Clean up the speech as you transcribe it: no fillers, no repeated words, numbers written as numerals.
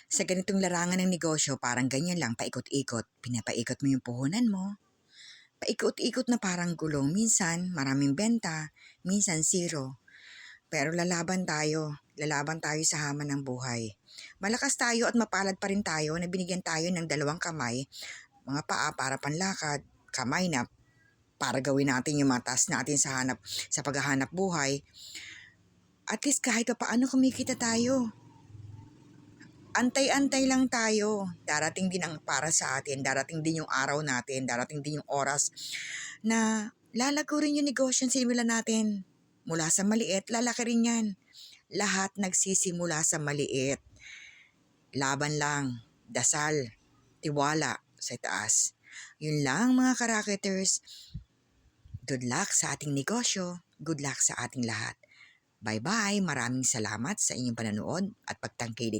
Sa ganitong larangan ng negosyo, parang ganyan lang, paikot-ikot. Pinapaikot mo yung puhunan mo. Paikot-ikot na parang gulong. Minsan, maraming benta. Minsan, zero. Pero lalaban tayo. Lalaban tayo sa hamon ng buhay. Malakas tayo at mapalad pa rin tayo na binigyan tayo ng dalawang kamay, mga paa para panlakad, kamay na para gawin natin yung mga task natin sa paghahanap buhay. At least kahit pa paano kumikita tayo. Antay-antay lang tayo. Darating din ang para sa atin, darating din yung araw natin, darating din yung oras na lalago rin yung negosyo sinimulan natin. Mula sa maliit, lalaki rin yan. Lahat nagsisimula sa maliit. Laban lang, dasal, tiwala sa taas. Yun lang mga karaketers. Good luck sa ating negosyo. Good luck sa ating lahat. Bye-bye. Maraming salamat sa inyong panonood at pagtangkilik.